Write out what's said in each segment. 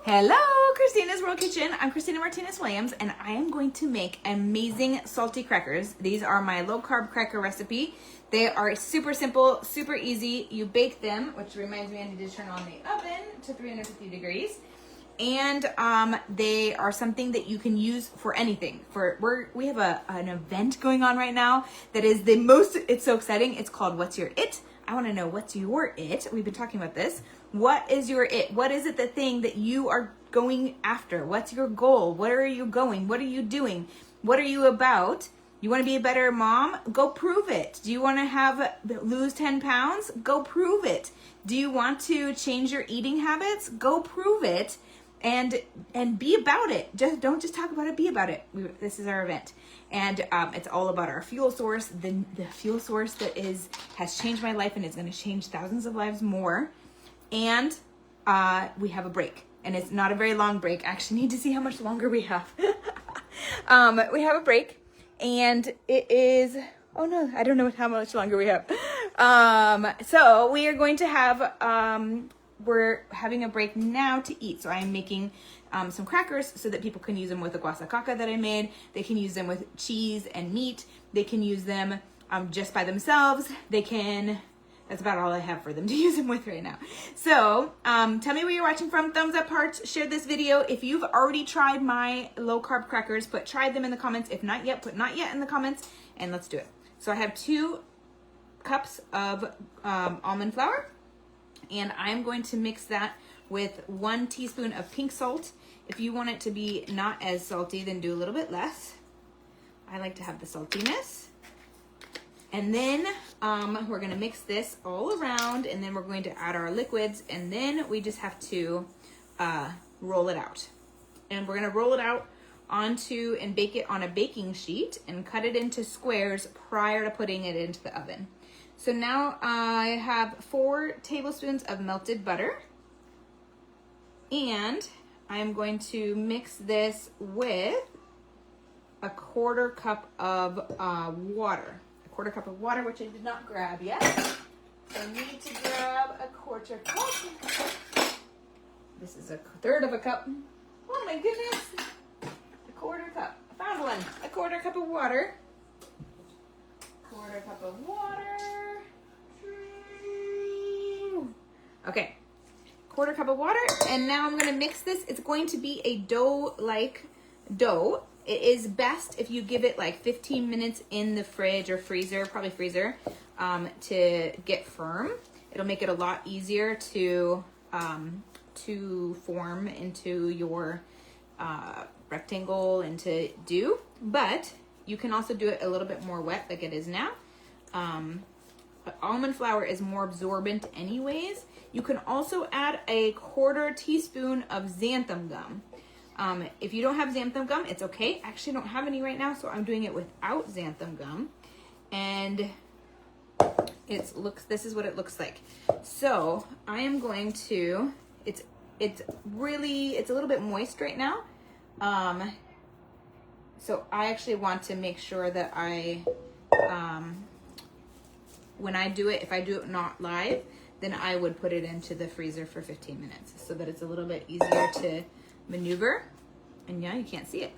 Hello, Christina's World Kitchen. I'm Christina Martinez-Williams, and I am going to make amazing salty crackers. These are my low-carb cracker recipe. They are super simple, super easy. You bake them, which reminds me I need to turn on the oven to 350 degrees. And they are something that you can use for anything. We have an event going on right now that is it's so exciting. It's called What's Your It? I want to know, what's your it? We've been talking about this. What is your it? What is it, the thing that you are going after? What's your goal? Where are you going? What are you doing? What are you about? You want to be a better mom? Go prove it. Do you want to lose 10 pounds? Go prove it. Do you want to change your eating habits? Go prove it. And be about it. Don't just talk about it, be about it. This is our event. And it's all about our fuel source, the fuel source that has changed my life and is going to change thousands of lives more. And we have a break. And it's not a very long break. I actually need to see how much longer we have. We have a break. And it is, oh no, I don't know how much longer we have. So we are going to have, we're having a break now to eat. So I'm making some crackers so that people can use them with the guasacaca that I made. They can use them with cheese and meat. They can use them just by themselves. That's about all I have for them to use them with right now. So tell me where you're watching from. Thumbs up, hearts, share this video. If you've already tried my low carb crackers, put tried them in the comments. If not yet, put not yet in the comments, and let's do it. So I have 2 cups of almond flour. And I'm going to mix that with 1 teaspoon of pink salt. If you want it to be not as salty, then do a little bit less. I like to have the saltiness. And then we're going to mix this all around, and then we're going to add our liquids, and then we just have to roll it out. And we're going to roll it out onto and bake it on a baking sheet and cut it into squares prior to putting it into the oven. So now I have 4 tablespoons of melted butter, and I'm going to mix this with a 1/4 cup of water. A 1/4 cup of water, which I did not grab yet. So I need to grab a 1/4 cup. This is 1/3 of a cup. Oh my goodness. A 1/4 cup. I found one. A 1/4 cup of water. 1/4 cup of water. Okay, 1/4 cup of water, and now I'm going to mix this. It's going to be a dough-like dough. It is best if you give it like 15 minutes in the fridge or freezer, probably freezer, to get firm. It'll make it a lot easier to form into your rectangle and to do. But you can also do it a little bit more wet like it is now. But almond flour is more absorbent anyways. You can also add a 1/4 teaspoon of xanthan gum. If you don't have xanthan gum, it's okay. I actually don't have any right now, so I'm doing it without xanthan gum. And this is what it looks like. So I am going to, it's a little bit moist right now. So I actually want to make sure that when I do it, if I do it not live, then I would put it into the freezer for 15 minutes so that it's a little bit easier to maneuver. And yeah, you can't see it.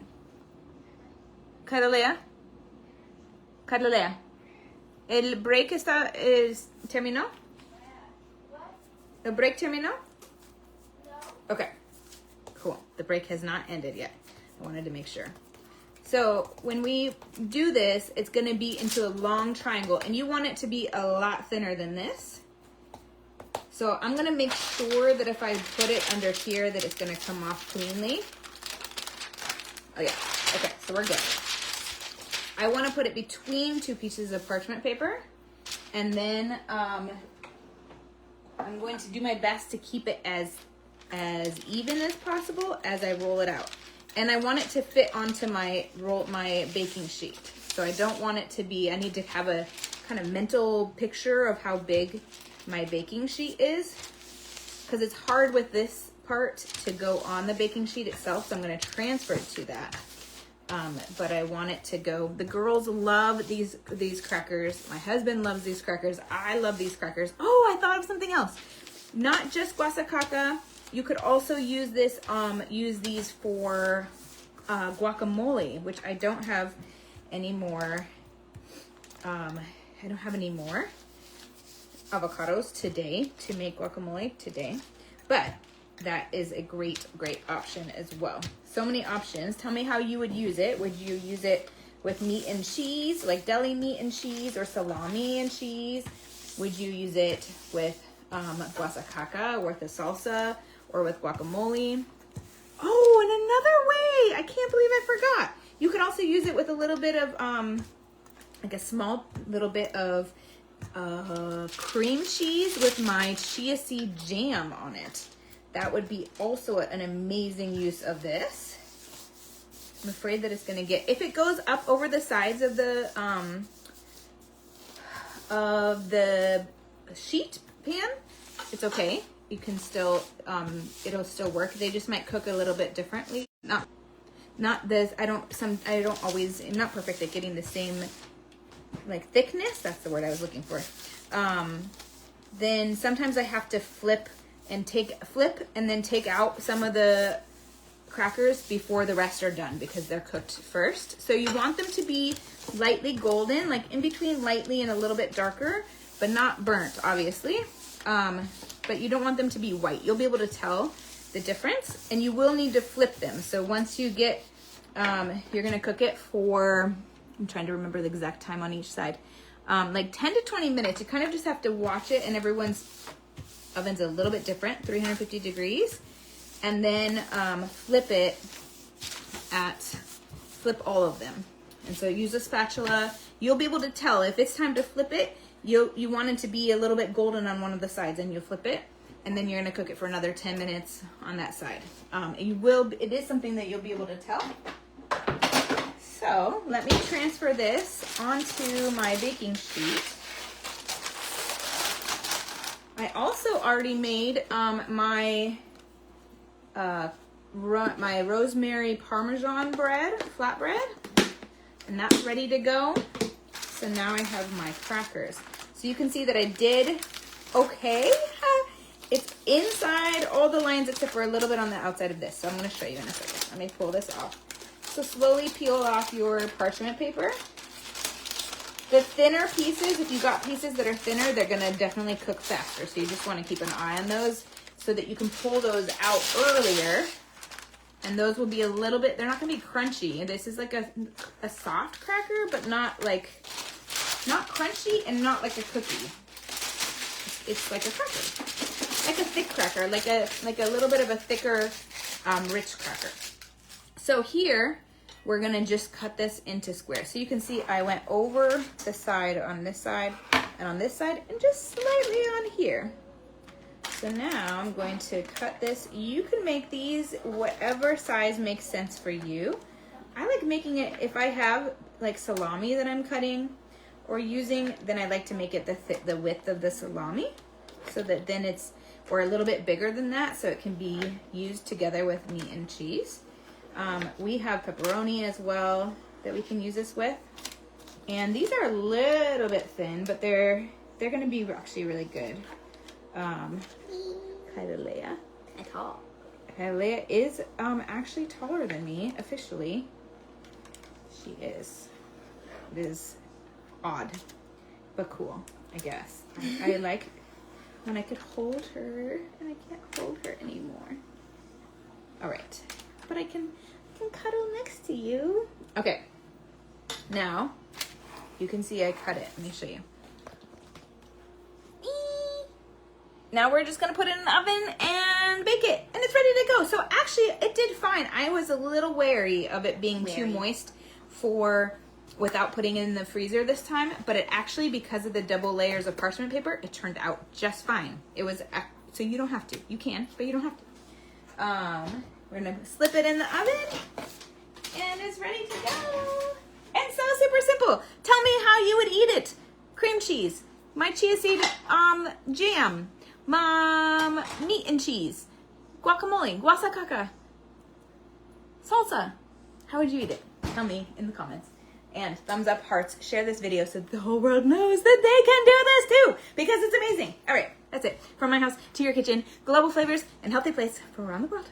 Cadalea. El break terminó? What? El break terminó? No. Okay, cool. The break has not ended yet. I wanted to make sure. So when we do this, it's going to be into a long triangle, and you want it to be a lot thinner than this. So I'm going to make sure that if I put it under here that it's going to come off cleanly. Oh yeah, okay, so we're good. I want to put it between 2 pieces of parchment paper, and then I'm going to do my best to keep it as even as possible as I roll it out. And I want it to fit onto my baking sheet. So I don't want it to be, I need to have a kind of mental picture of how big my baking sheet is, because it's hard with this part to go on the baking sheet itself. So I'm going to transfer it to that. But I want it to go. The girls love these crackers. My husband loves these crackers. I love these crackers. Oh, I thought of something else. Not just guasacaca You could also use this, use these for guacamole, which I don't have any more. I don't have any more avocados today to make guacamole today, but that is a great option as well. So many options. Tell me how you would use it. Would you use it with meat and cheese, like deli meat and cheese, or salami and cheese? Would you use it with guasacaca, or with the salsa, or with guacamole? Oh, and another way, I can't believe I forgot. You could also use it with a little bit of, like a small little bit of cream cheese with my chia seed jam on it. That would be also an amazing use of this. I'm afraid that it's gonna get, if it goes up over the sides of the sheet pan, it's okay. You can still, it'll still work. They just might cook a little bit differently. Not this, I don't always, I'm not perfect at getting the same like thickness. That's the word I was looking for. Then sometimes I have to flip and then take out some of the crackers before the rest are done because they're cooked first. So you want them to be lightly golden, like in between lightly and a little bit darker, but not burnt, obviously. But you don't want them to be white. You'll be able to tell the difference, and you will need to flip them. So once you get, you're gonna cook it for, I'm trying to remember the exact time on each side, like 10 to 20 minutes. You kind of just have to watch it, and everyone's oven's a little bit different, 350 degrees. And then flip all of them. And so use a spatula. You'll be able to tell if it's time to flip it. You want it to be a little bit golden on one of the sides, and you'll flip it, and then you're gonna cook it for another 10 minutes on that side. It is something that you'll be able to tell. So let me transfer this onto my baking sheet. I also already made my rosemary Parmesan bread, flatbread, and that's ready to go. So now I have my crackers. So you can see that I did okay. It's inside all the lines except for a little bit on the outside of this. So I'm gonna show you in a second. Let me pull this off. So slowly peel off your parchment paper. The thinner pieces, if you got pieces that are thinner, they're gonna definitely cook faster. So you just wanna keep an eye on those so that you can pull those out earlier. And those will be a little bit, they're not gonna be crunchy. This is like a soft cracker, but not crunchy and not like a cookie. It's like a cracker, like a thick cracker, like a little bit of a thicker, rich cracker. So here, we're gonna just cut this into squares. So you can see I went over the side on this side and on this side and just slightly on here. So now I'm going to cut this. You can make these whatever size makes sense for you. I like making it, if I have like salami that I'm cutting or using, then I like to make it the width of the salami so that then it's, or a little bit bigger than that so it can be used together with meat and cheese. We have pepperoni as well that we can use this with. And these are a little bit thin, but they're gonna be actually really good. Kailea. Tall. Kailea is actually taller than me officially. She is. It is odd, but cool, I guess. I like when I could hold her, and I can't hold her anymore. All right, but I can cuddle next to you. Okay, now you can see I cut it. Let me show you. Now we're just gonna put it in the oven and bake it, and it's ready to go. So actually, it did fine. I was a little wary of it being too moist without putting it in the freezer this time, but it actually, because of the double layers of parchment paper, it turned out just fine. It was, so you don't have to. You can, but you don't have to. We're gonna slip it in the oven, and it's ready to go. And so super simple. Tell me how you would eat it. Cream cheese, my chia seed jam, meat and cheese, guacamole, guasacaca, salsa. How would you eat it? Tell me in the comments. And thumbs up, hearts, share this video so the whole world knows that they can do this too, because it's amazing. All right, That's it. From my house to your kitchen, global flavors and healthy place for around the world.